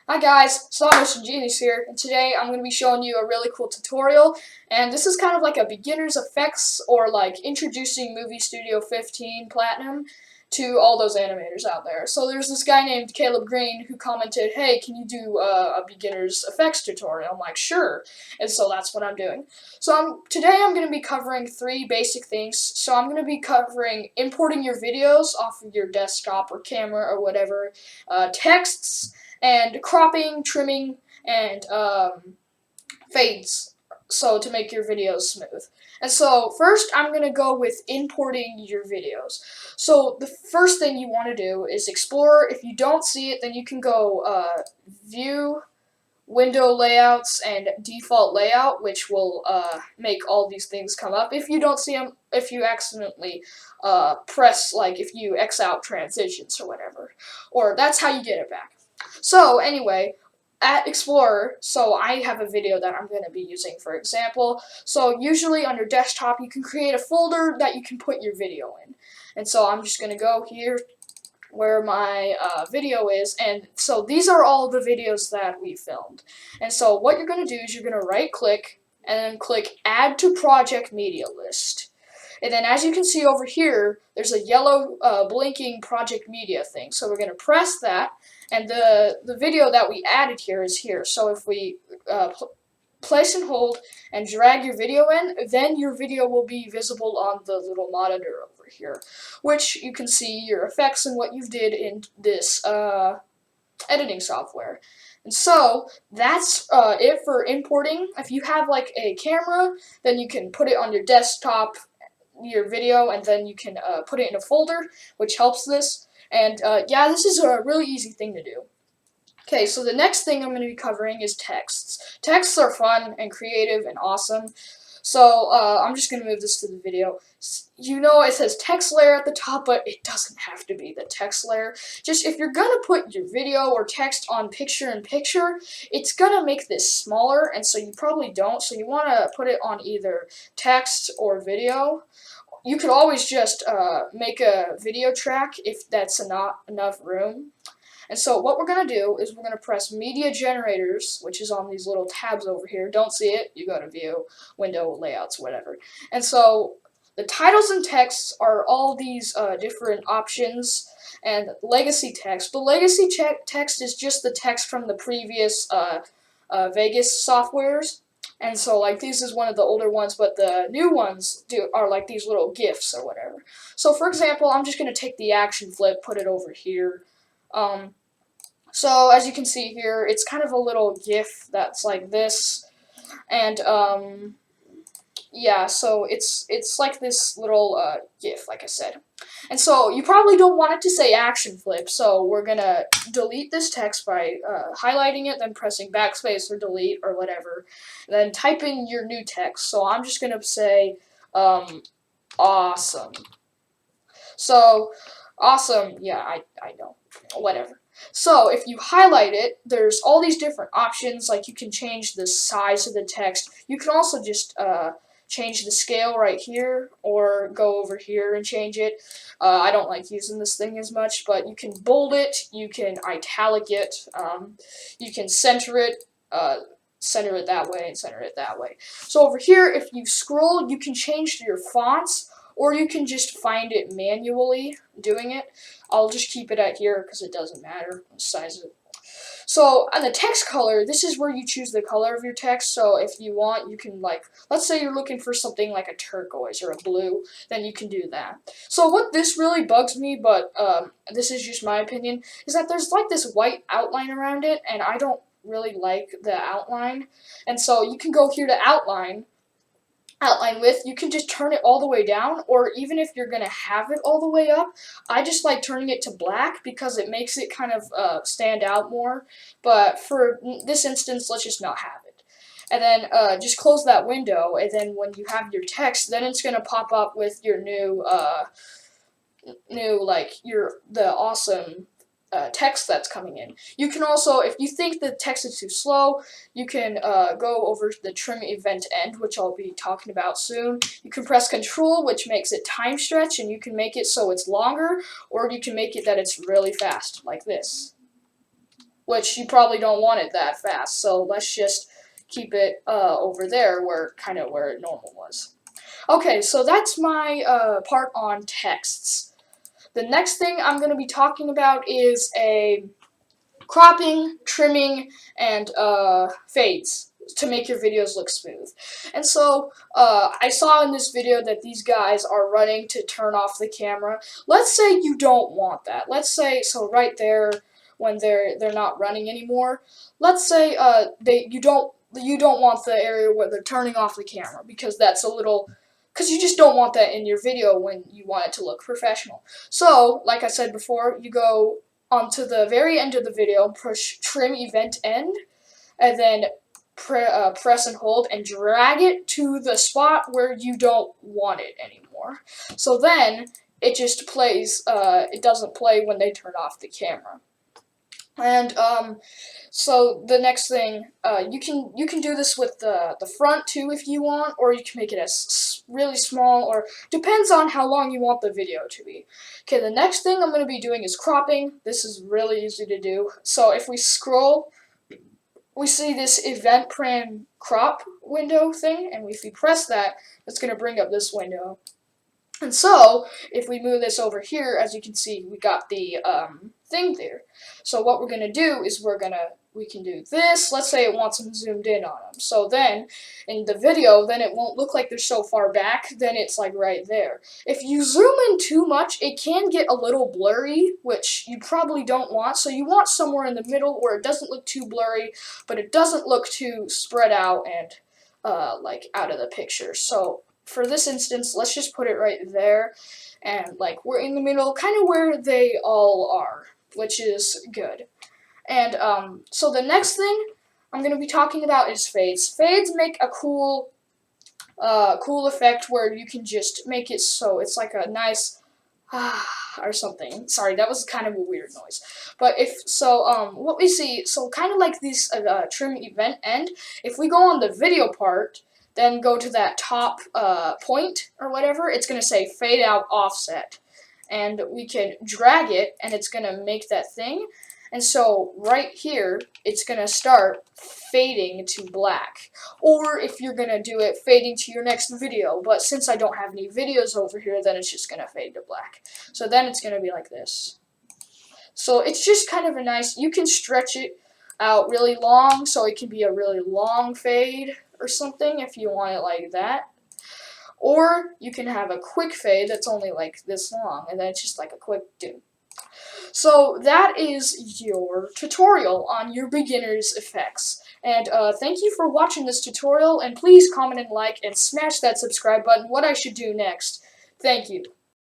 Hi guys, Stop Motion Genius here, and today I'm going to be showing you a really cool tutorial, and this is kind of like a beginner's effects or like introducing Movie Studio 15 Platinum to all those animators out there. So there's this guy named Caleb Green who commented, hey, can you do a beginner's effects tutorial? I'm like, sure, and so that's what I'm doing. So today I'm going to be covering three basic things. So I'm going to be covering importing your videos off of your desktop or camera or whatever, texts, and cropping, trimming, and fades, so to make your videos smooth. And so first I'm going to go with importing your videos. So the first thing you want to do is Explorer. If you don't see it, then you can go View, Window Layouts, and Default Layout, which will make all these things come up. If you don't see them, if you accidentally press, like if you X out transitions or whatever, or that's how you get it back. So anyway, at Explorer, so I have a video that I'm going to be using for example. So usually on your desktop you can create a folder that you can put your video in. And so I'm just going to go here where my video is, and so these are all the videos that we filmed. And so what you're going to do is you're going to right click and then click Add to Project Media List. And then as you can see over here, there's a yellow blinking project media thing. So we're going to press that, and the video that we added here is here. So if we place and hold and drag your video in, then your video will be visible on the little monitor over here, which you can see your effects and what you did in this editing software. And so that's it for importing. If you have like a camera, then you can put it on your desktop, your video, and then you can put it in a folder, which helps this. And yeah, this is a really easy thing to do. Okay, so the next thing I'm going to be covering is texts. Texts are fun and creative and awesome. So I'm just going to move this to the video. You know it says text layer at the top, but it doesn't have to be the text layer. Just if you're going to put your video or text on picture-in-picture, it's going to make this smaller, and so you probably don't. So you want to put it on either text or video. You could always just make a video track if that's not enough room. And so what we're going to do is we're going to press Media Generators, which is on these little tabs over here. Don't see it, you go to View, Window, Layouts, whatever. And so the titles and texts are all these different options, and legacy text. The legacy text is just the text from the previous Vegas softwares. And so, like, this is one of the older ones, but the new ones are like these little GIFs or whatever. So, for example, I'm just going to take the action flip, put it over here. So as you can see here, it's kind of a little GIF that's like this, and yeah, so it's like this little GIF, like I said. And so you probably don't want it to say action flip, so we're gonna delete this text by highlighting it, then pressing backspace or delete or whatever, and then type in your new text. So I'm just gonna say awesome. So awesome, yeah, I know, whatever. So if you highlight it, there's all these different options, like you can change the size of the text. You can also just change the scale right here, or go over here and change it. I don't like using this thing as much, but you can bold it, you can italic it, you can center it that way and center it that way. So over here, if you scroll, you can change your fonts, or you can just find it manually doing it. I'll just keep it at here because it doesn't matter the size of it. So on the text color, this is where you choose the color of your text. So if you want, you can, like, let's say you're looking for something like a turquoise or a blue, then you can do that. So what this really bugs me, but this is just my opinion, is that there's like this white outline around it, and I don't really like the outline. And so you can go here to outline width. You can just turn it all the way down, or even if you're gonna have it all the way up, I just like turning it to black because it makes it kind of stand out more. But for this instance, let's just not have it. And then just close that window, and then when you have your text, then it's gonna pop up with your new the awesome text that's coming in. You can also, if you think the text is too slow, you can go over to the trim event end, which I'll be talking about soon. You can press Control, which makes it time stretch, and you can make it so it's longer, or you can make it that it's really fast, like this. which you probably don't want it that fast. So let's just keep it over there where it normal was. Okay, so that's my part on texts. The next thing I'm going to be talking about is a cropping, trimming, and fades to make your videos look smooth. And so I saw in this video that these guys are running to turn off the camera. Let's say you don't want that. Let's say, so right there when they're not running anymore, let's say you don't want the area where they're turning off the camera, because that's a little, because you just don't want that in your video when you want it to look professional. So, like I said before, you go onto the very end of the video, push trim event end, and then press and hold and drag it to the spot where you don't want it anymore. So then it just plays, it doesn't play when they turn off the camera. And so the next thing, you can do this with the front too if you want, or you can make it as really small, or depends on how long you want the video to be. Okay, the next thing I'm going to be doing is cropping. This is really easy to do. So if we scroll, we see this event pran crop window thing, and if we press that, it's going to bring up this window. And so, if we move this over here, as you can see, we got the thing there. So what we're going to do is we can do this. Let's say it wants them zoomed in on them. So then, in the video, then it won't look like they're so far back, then it's like right there. If you zoom in too much, it can get a little blurry, which you probably don't want. So you want somewhere in the middle where it doesn't look too blurry, but it doesn't look too spread out and like out of the picture. So for this instance, let's just put it right there, and like we're in the middle, kind of where they all are, which is good. And so the next thing I'm going to be talking about is fades. Fades make a cool effect where you can just make it so it's like a nice or something. Sorry, that was kind of a weird noise. But what we see, so kind of like this trim event end, if we go on the video part, then go to that top point or whatever, it's going to say fade out offset. And we can drag it, and it's going to make that thing. And so right here, it's going to start fading to black. Or if you're going to do it, fading to your next video. But since I don't have any videos over here, then it's just going to fade to black. So then it's going to be like this. So it's just kind of a nice, you can stretch it out really long, so it can be a really long fade or something if you want it like that. Or you can have a quick fade that's only like this long, and then it's just like a quick do. So that is your tutorial on your beginner's effects. And thank you for watching this tutorial, and please comment and like and smash that subscribe button, what I should do next. Thank you.